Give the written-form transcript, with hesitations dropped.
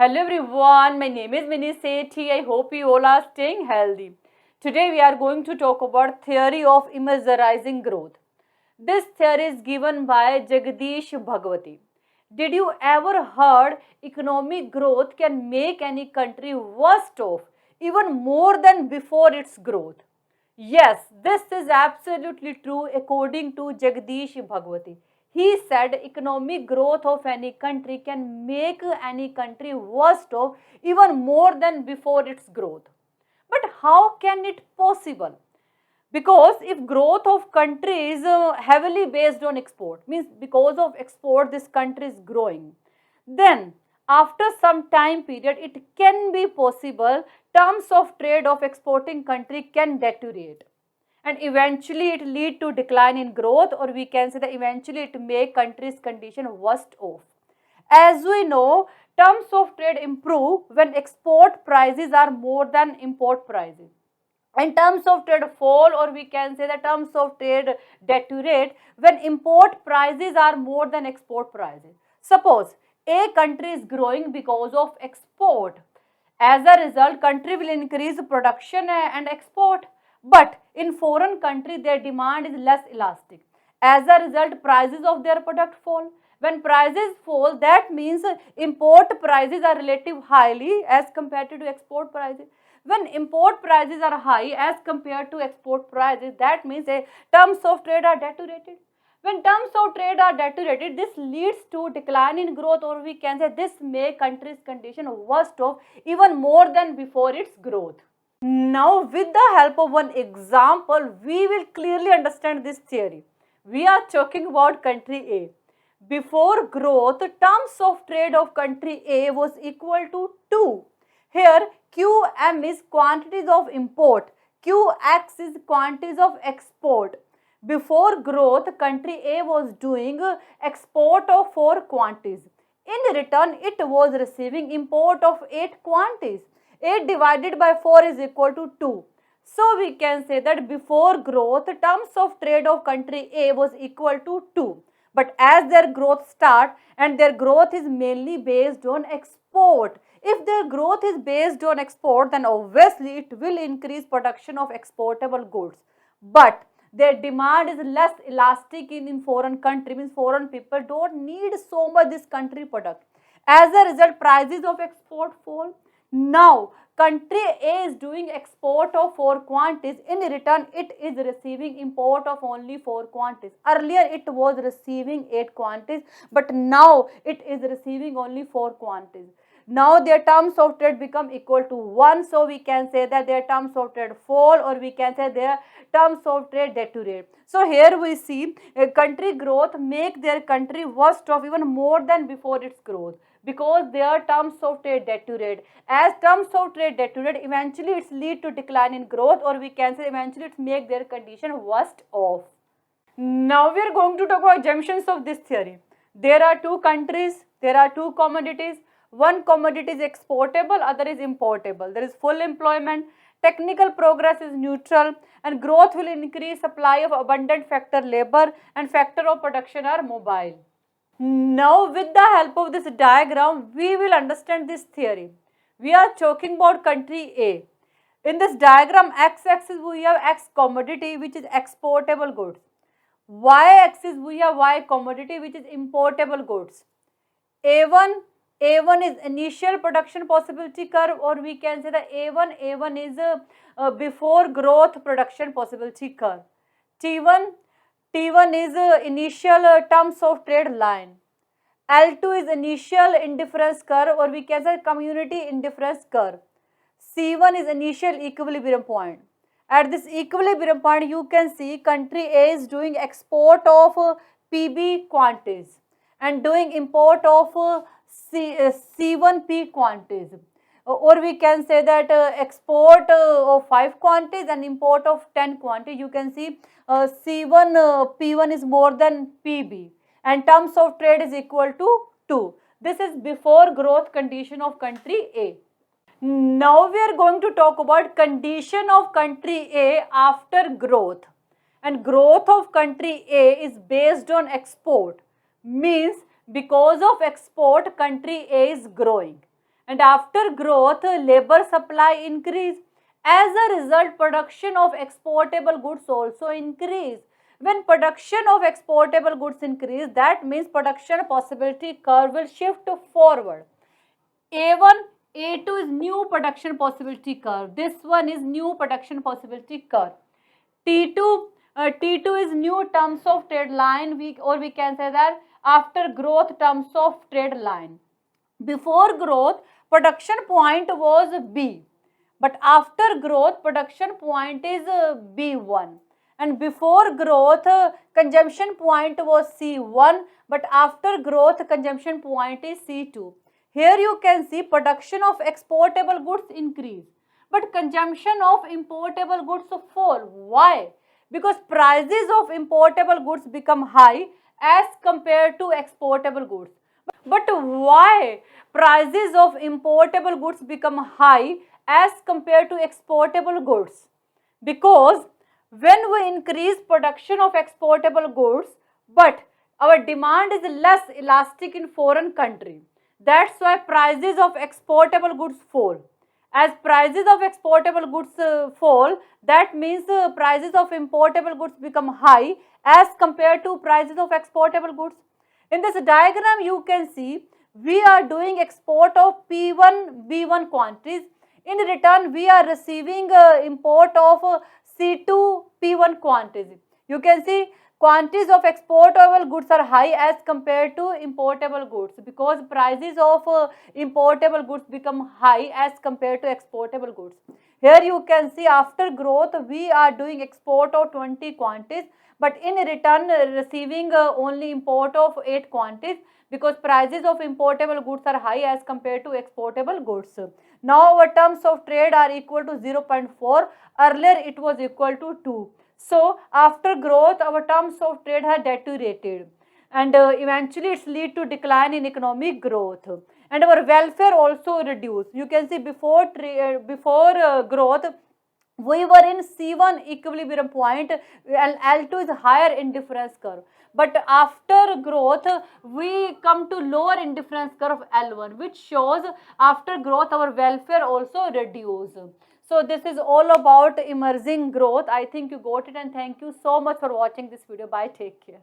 Hello everyone, my name is Mini Sethi. I hope you all are staying healthy. Today we are going to talk about theory of immiserizing growth. This theory is given by Jagdish Bhagwati. Did you ever heard economic growth can make any country worse off even more than before its growth? Yes, this is absolutely true according to Jagdish Bhagwati. He said economic growth of any country can make any country worse off even more than before its growth. But how can it possible? Because if growth of country is heavily based on export, means because of export this country is growing, then after some time period it can be possible terms of trade of exporting country can deteriorate and eventually it lead to decline in growth, or we can say that eventually it make country's condition worse off. As we know, terms of trade improve when export prices are more than import prices, and terms of trade fall, or we can say the terms of trade deteriorate when import prices are more than export prices. Suppose a country is growing because of export. As a result, country will increase production and export. But in foreign country, their demand is less elastic. As a result, prices of their product fall. When prices fall, that means import prices are relative highly as compared to export prices. When import prices are high as compared to export prices, that means terms of trade are deteriorated. When terms of trade are deteriorated, this leads to decline in growth, or we can say this make country's condition worse off even more than before its growth. Now, with the help of one example, we will clearly understand this theory. We are talking about country A. Before growth, terms of trade of country A was equal to 2. Here, QM is quantities of import, QX is quantities of export. Before growth, country A was doing export of 4 quantities. In return, it was receiving import of 8 quantities. 8 divided by 4 is equal to 2. So, we can say that before growth, terms of trade of country A was equal to 2. But as their growth start, and their growth is mainly based on export. If their growth is based on export, then obviously it will increase production of exportable goods. But their demand is less elastic in foreign country, means foreign people don't need so much this country product. As a result, prices of export fall. Now, country A is doing export of 4 quantities. In return, it is receiving import of only 4 quantities. Earlier, it was receiving 8 quantities, but now it is receiving only 4 quantities. Now, their terms of trade become equal to 1. So, we can say that their terms of trade fall, or we can say their terms of trade deteriorate. So, here we see country growth make their country worse off even more than before its growth, because their terms of trade deteriorate. As terms of trade deteriorate, eventually it lead to decline in growth, or we can say eventually it make their condition worse off. Now we are going to talk about assumptions of this theory. There are 2 countries, there are 2 commodities. One commodity is exportable, other is importable. There is full employment, technical progress is neutral, and growth will increase supply of abundant factor labor, and factor of production are mobile. Now, with the help of this diagram, we will understand this theory. We are talking about country A. In this diagram, x-axis we have x commodity, which is exportable goods. Y-axis we have y commodity, which is importable goods. A1 is initial production possibility curve, or we can say that A1 is before growth production possibility curve. T1 is initial terms of trade line. L2 is initial indifference curve, or we can say community indifference curve. C1 is initial equilibrium point. At this equilibrium point, you can see country A is doing export of PB quantities and doing import of C1P quantities. Or we can say that export of 5 quantities and import of 10 quantities. You can see C1 P1 is more than PB, and terms of trade is equal to 2. This is before growth condition of country A. Now we are going to talk about condition of country A after growth. And growth of country A is based on export, means because of export country A is growing. and after growth, labor supply increase. As a result, production of exportable goods also increase. When production of exportable goods increase, that means production possibility curve will shift forward. A1, A2 is new production possibility curve. This one is new production possibility curve. T2, T2 is new terms of trade line, we can say that after growth terms of trade line. Before growth, production point was B, but after growth, production point is B1. And before growth, consumption point was C1, but after growth, consumption point is C2. Here you can see production of exportable goods increase, but consumption of importable goods fall. Why? Because prices of importable goods become high as compared to exportable goods. But why prices of importable goods become high as compared to exportable goods? Because when we increase production of exportable goods, but our demand is less elastic in foreign country, that's why prices of exportable goods fall. As prices of exportable goods fall, that means prices of importable goods become high as compared to prices of exportable goods. In this diagram, you can see we are doing export of P1, B1 quantities. In return, we are receiving import of C2, P1 quantities. You can see quantities of exportable goods are high as compared to importable goods because prices of importable goods become high as compared to exportable goods. Here you can see after growth, we are doing export of 20 quantities, but in return receiving only import of 8 quantities because prices of importable goods are high as compared to exportable goods. Now our terms of trade are equal to 0.4, earlier it was equal to 2. So after growth, our terms of trade have deteriorated and eventually it's lead to decline in economic growth and our welfare also reduced. You can see before growth, we were in C1 equilibrium point and L2 is higher indifference curve. But after growth, we come to lower indifference curve L1, which shows after growth our welfare also reduced. So this is all about immersing growth. I think you got it and thank you so much for watching this video. Bye, take care.